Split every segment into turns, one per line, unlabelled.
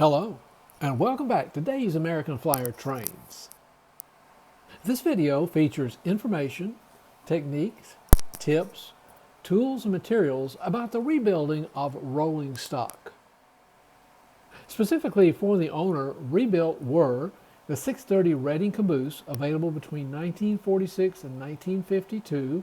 Hello, and welcome back to Dave's American Flyer Trains. This video features information, techniques, tips, tools, and materials about the rebuilding of rolling stock. Specifically for the owner, rebuilt were the 630 Reading caboose, available between 1946 and 1952,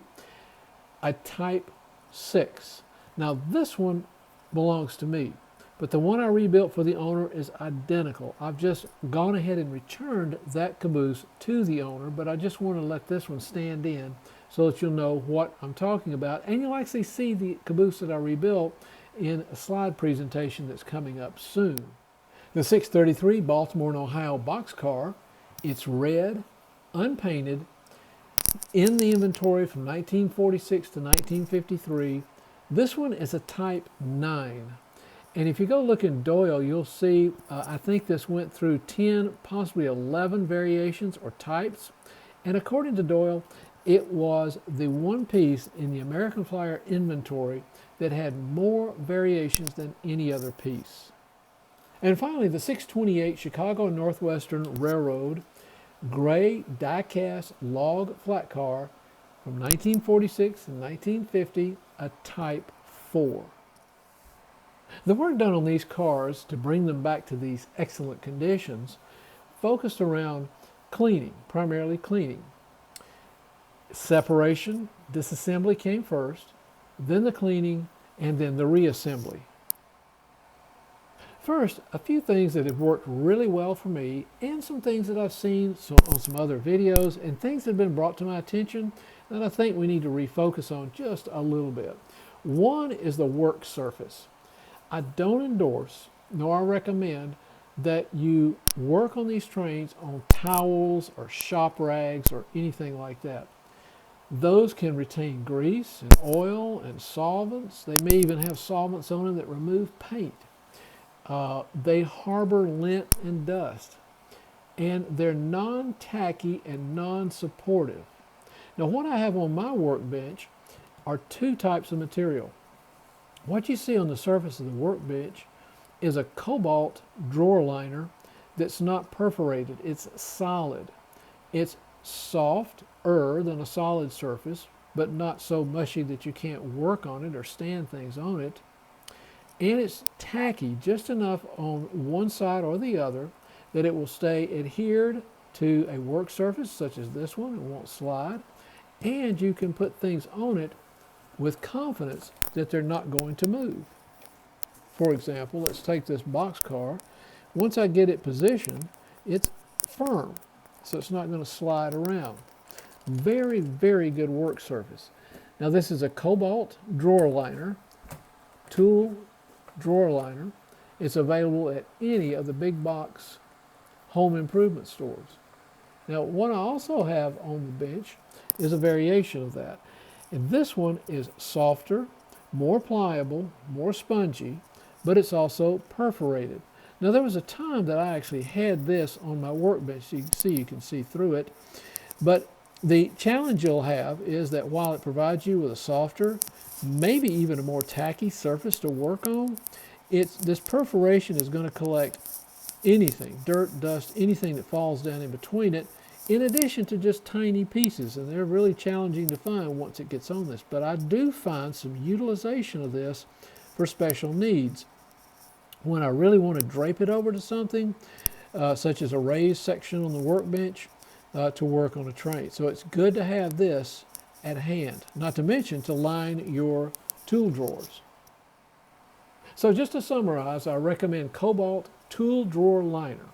a Type 6. Now this one belongs to me, but the one I rebuilt for the owner is identical. I've just gone ahead and returned that caboose to the owner, but I just want to let this one stand in so that you'll know what I'm talking about. And you'll actually see the caboose that I rebuilt in a slide presentation that's coming up soon. The 633 Baltimore and Ohio boxcar, it's red, unpainted, in the inventory from 1946 to 1953. This one is a Type 9. And if you go look in Doyle, you'll see, I think this went through 10, possibly 11 variations or types. And according to Doyle, it was the one piece in the American Flyer inventory that had more variations than any other piece. And finally, the 628 Chicago Northwestern Railroad gray die-cast log flat car from 1946 and 1950, a Type 4. The work done on these cars to bring them back to these excellent conditions focused around cleaning, primarily cleaning. Separation, disassembly came first, then the cleaning, and then the reassembly. First, a few things that have worked really well for me, and some things that I've seen on some other videos, and things that have been brought to my attention that I think we need to refocus on just a little bit. One is the work surface. I don't endorse, nor recommend, that you work on these trains on towels or shop rags or anything like that. Those can retain grease and oil and solvents. They may even have solvents on them that remove paint. They harbor lint and dust. And they're non-tacky and non-supportive. Now, what I have on my workbench are two types of material. What you see on the surface of the workbench is a cobalt drawer liner that's not perforated. It's solid. It's softer than a solid surface, but not so mushy that you can't work on it or stand things on it. And it's tacky just enough on one side or the other that it will stay adhered to a work surface such as this one. It won't slide. And you can put things on it with confidence that they're not going to move. For example, let's take this boxcar. Once I get it positioned, it's firm, so it's not going to slide around. Very, very good work surface. Now this is a cobalt drawer liner, tool drawer liner. It's available at any of the big box home improvement stores. Now what I also have on the bench is a variation of that. And this one is softer, more pliable, more spongy, but it's also perforated. Now there was a time that I actually had this on my workbench. You can see through it. But the challenge you'll have is that while it provides you with a softer, maybe even a more tacky surface to work on, this perforation is going to collect anything, dirt, dust, anything that falls down in between it, in addition to just tiny pieces, and they're really challenging to find once it gets on this. But I do find some utilization of this for special needs. When I really want to drape it over to something, such as a raised section on the workbench, to work on a train. So it's good to have this at hand, not to mention to line your tool drawers. So just to summarize, I recommend Cobalt Tool Drawer Liner.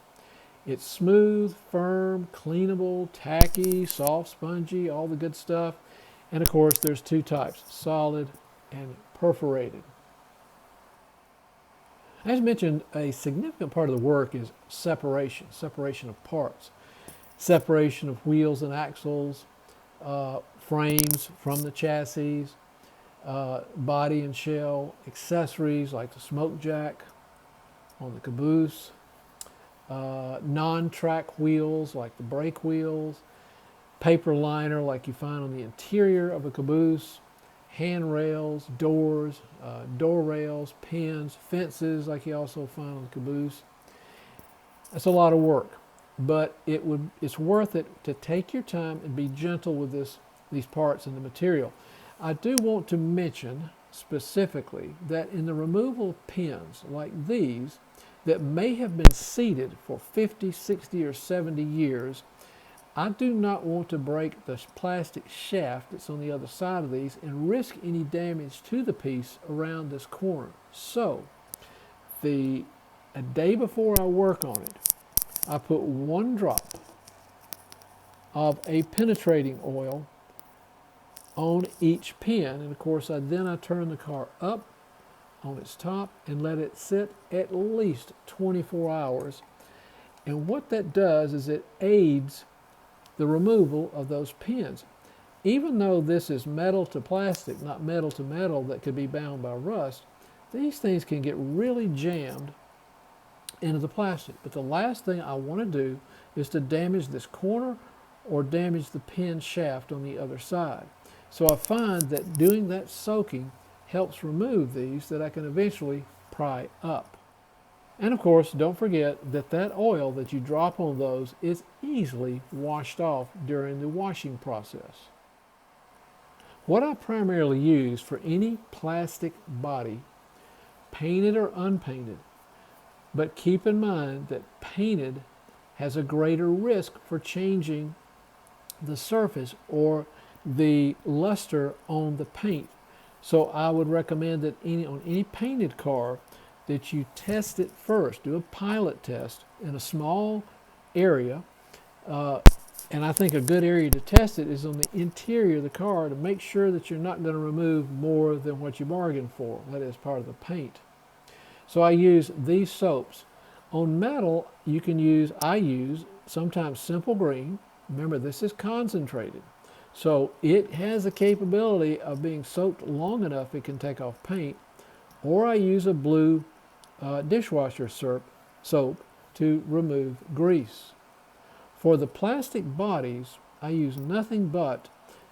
It's smooth, firm, cleanable, tacky, soft, spongy, all the good stuff. And of course, there's two types, solid and perforated. As mentioned, a significant part of the work is separation of parts. Separation of wheels and axles, frames from the chassis, body and shell, accessories like the smoke jack on the caboose, non-track wheels like the brake wheels, paper liner like you find on the interior of a caboose, handrails, doors, door rails, pins, fences like you also find on the caboose. That's a lot of work, but it's worth it to take your time and be gentle with these parts and the material. I do want to mention specifically that in the removal pins like these that may have been seated for 50, 60, or 70 years, I do not want to break the plastic shaft that's on the other side of these and risk any damage to the piece around this corner. So, a day before I work on it, I put 1 drop of a penetrating oil on each pin, and of course then I turn the car up on its top and let it sit at least 24 hours. And what that does is it aids the removal of those pins. Even though this is metal to plastic, not metal to metal that could be bound by rust, these things can get really jammed into the plastic. But the last thing I want to do is to damage this corner or damage the pin shaft on the other side. So I find that doing that soaking helps remove these that I can eventually pry up. And of course, don't forget that that oil that you drop on those is easily washed off during the washing process. What I primarily use for any plastic body, painted or unpainted, but keep in mind that painted has a greater risk for changing the surface or the luster on the paint. So I would recommend that on any painted car that you test it first. Do a pilot test in a small area. And I think a good area to test it is on the interior of the car to make sure that you're not going to remove more than what you bargained for. That is part of the paint. So I use these soaps. On metal, I use sometimes Simple Green. Remember, this is concentrated. So it has the capability of being soaked long enough it can take off paint. Or I use a blue dishwasher soap to remove grease. For the plastic bodies, I use nothing but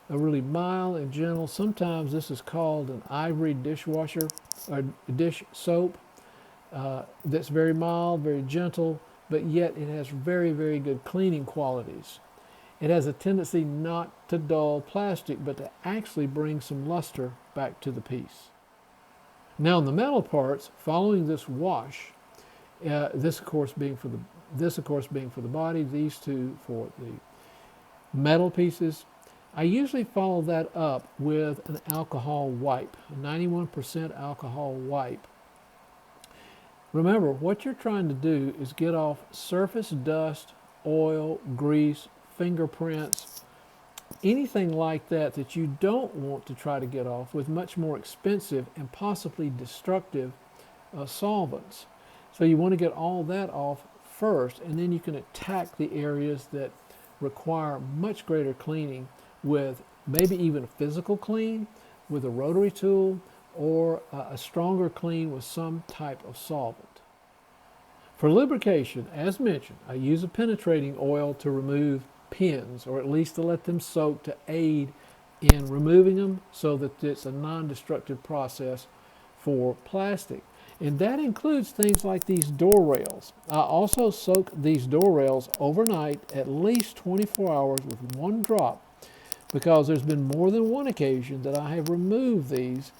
a really mild and gentle, sometimes this is called an ivory dishwasher or dish soap. That's very mild, very gentle, but yet it has very, very good cleaning qualities. It has a tendency not to dull plastic, but to actually bring some luster back to the piece. Now, in the metal parts, following this wash, this of course being for the body, these two for the metal pieces, I usually follow that up with an alcohol wipe, a 91% alcohol wipe. Remember, what you're trying to do is get off surface dust, oil, grease, fingerprints, anything like that that you don't want to try to get off with much more expensive and possibly destructive solvents. So you want to get all that off first, and then you can attack the areas that require much greater cleaning with maybe even a physical clean with a rotary tool or a stronger clean with some type of solvent. For lubrication, as mentioned, I use a penetrating oil to remove pins, or at least to let them soak to aid in removing them so that it's a non-destructive process for plastic. And that includes things like these door rails. I also soak these door rails overnight, at least 24 hours with 1 drop, because there's been more than one occasion that I have removed these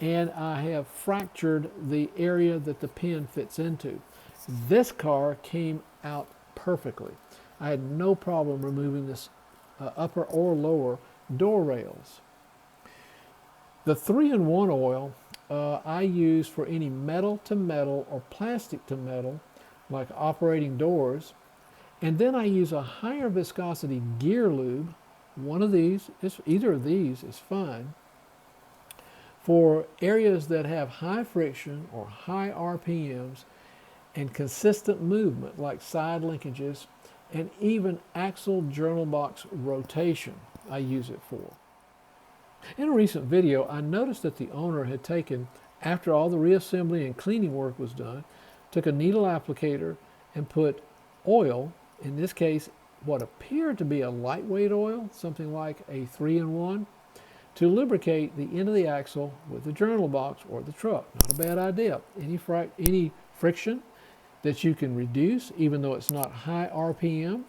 and I have fractured the area that the pin fits into. This car came out perfectly. I had no problem removing this upper or lower door rails. The 3-in-1 oil I use for any metal to metal or plastic to metal, like operating doors. And then I use a higher viscosity gear lube. Either of these is fine. For areas that have high friction or high RPMs and consistent movement, like side linkages and even axle journal box rotation, I use it for. In a recent video, I noticed that the owner had taken, after all the reassembly and cleaning work was done, took a needle applicator and put oil, in this case what appeared to be a lightweight oil, something like a 3-in-1, to lubricate the end of the axle with the journal box or the truck. Not a bad idea. Any friction that you can reduce, even though it's not high RPM.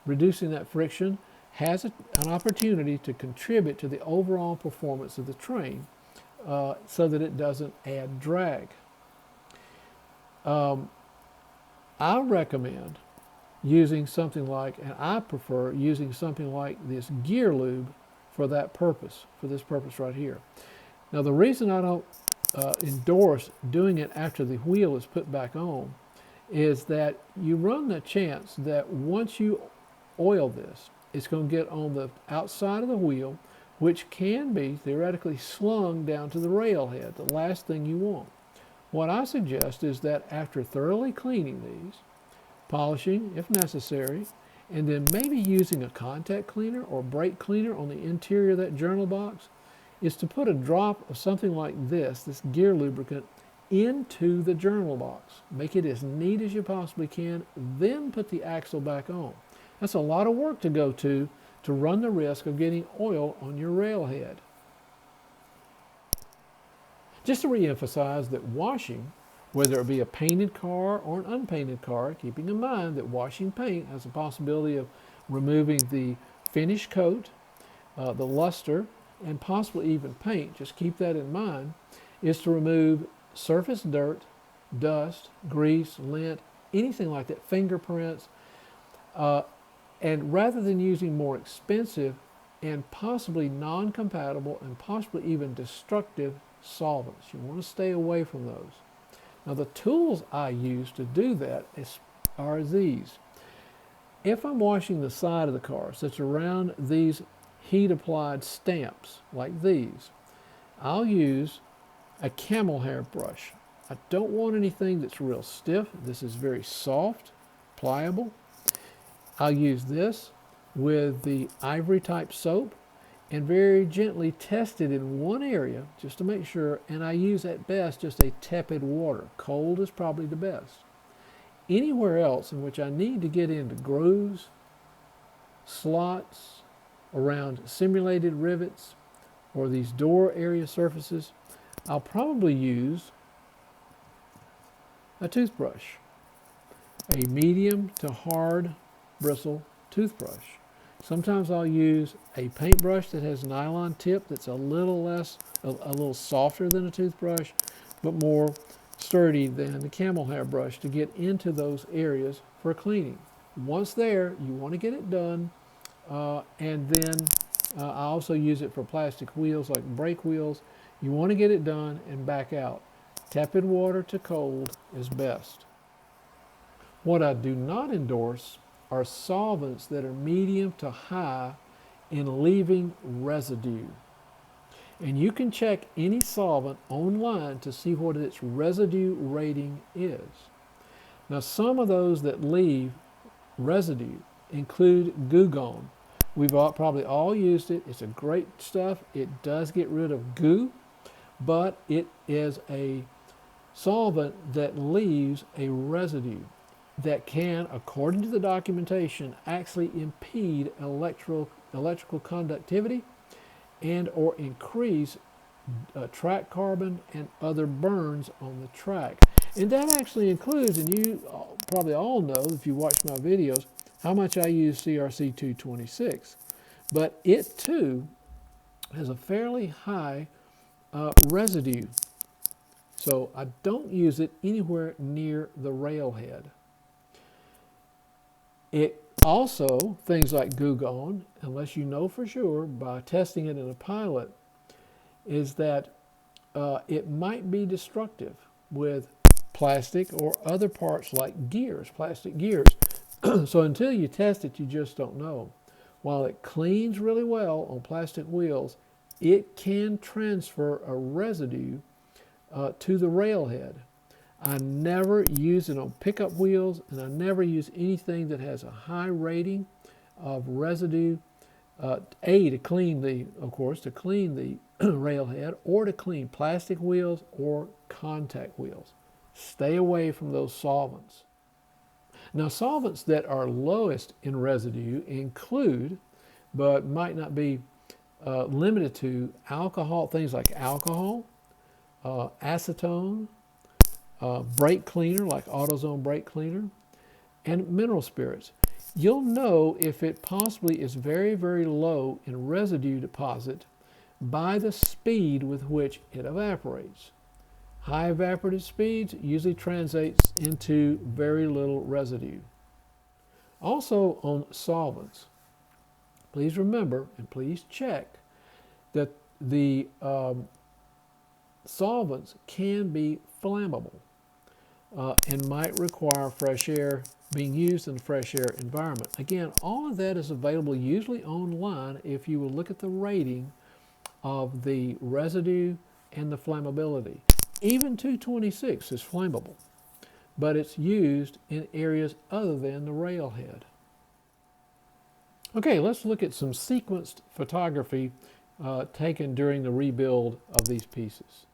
Reducing that friction has an opportunity to contribute to the overall performance of the train so that it doesn't add drag. I recommend using something like, and I prefer using something like this gear lube for that purpose, for this purpose right here. Now the reason I don't endorse doing it after the wheel is put back on is that you run the chance that once you oil this, it's going to get on the outside of the wheel, which can be theoretically slung down to the rail head, the last thing you want. What I suggest is that after thoroughly cleaning these, polishing if necessary, and then maybe using a contact cleaner or brake cleaner on the interior of that journal box, is to put a drop of something like this gear lubricant, into the journal box. Make it as neat as you possibly can, then put the axle back on. That's a lot of work to go to run the risk of getting oil on your rail head. Just to reemphasize that washing, whether it be a painted car or an unpainted car, keeping in mind that washing paint has the possibility of removing the finish coat, the luster, and possibly even paint, just keep that in mind, is to remove surface dirt, dust, grease, lint, anything like that, fingerprints, and rather than using more expensive and possibly non-compatible and possibly even destructive solvents, you want to stay away from those. Now the tools I use to do that are these. If I'm washing the side of the car, such around these heat applied stamps like these, I'll use a camel hair brush. I don't want anything that's real stiff. This is very soft, pliable. I'll use this with the ivory type soap and very gently test it in one area just to make sure, and I use at best just a tepid water. Cold is probably the best. Anywhere else in which I need to get into grooves, slots, around simulated rivets, or these door area surfaces, I'll probably use a toothbrush, a medium to hard bristle toothbrush. Sometimes I'll use a paintbrush that has nylon tip that's a little softer than a toothbrush, but more sturdy than the camel hair brush to get into those areas for cleaning. Once there, you want to get it done, and then I also use it for plastic wheels like brake wheels. You want to get it done and back out. Tepid water to cold is best. What I do not endorse are solvents that are medium to high in leaving residue. And you can check any solvent online to see what its residue rating is. Now some of those that leave residue include Goo Gone. We've probably all used it. It's a great stuff. It does get rid of goo, but it is a solvent that leaves a residue that can, according to the documentation, actually impede electrical conductivity and or increase track carbon and other burns on the track. And that actually includes, and you probably all know if you watch my videos, how much I use CRC 226. But it too has a fairly high residue. So I don't use it anywhere near the railhead. It also, things like Goo Gone, unless you know for sure by testing it in a pilot, is that it might be destructive with plastic or other parts like gears, plastic gears. So until you test it, you just don't know. While it cleans really well on plastic wheels, it can transfer a residue to the railhead. I never use it on pickup wheels, and I never use anything that has a high rating of residue, to clean the railhead, or to clean plastic wheels or contact wheels. Stay away from those solvents. Now, solvents that are lowest in residue include, but might not be limited to, alcohol, things like alcohol, acetone, brake cleaner like AutoZone brake cleaner, and mineral spirits. You'll know if it possibly is very, very low in residue deposit by the speed with which it evaporates. High evaporative speeds usually translates into very little residue. Also on solvents, please remember and please check that the solvents can be flammable and might require fresh air being used in a fresh air environment. Again, all of that is available usually online if you will look at the rating of the residue and the flammability. Even 226 is flammable, but it's used in areas other than the railhead. Okay, let's look at some sequenced photography taken during the rebuild of these pieces.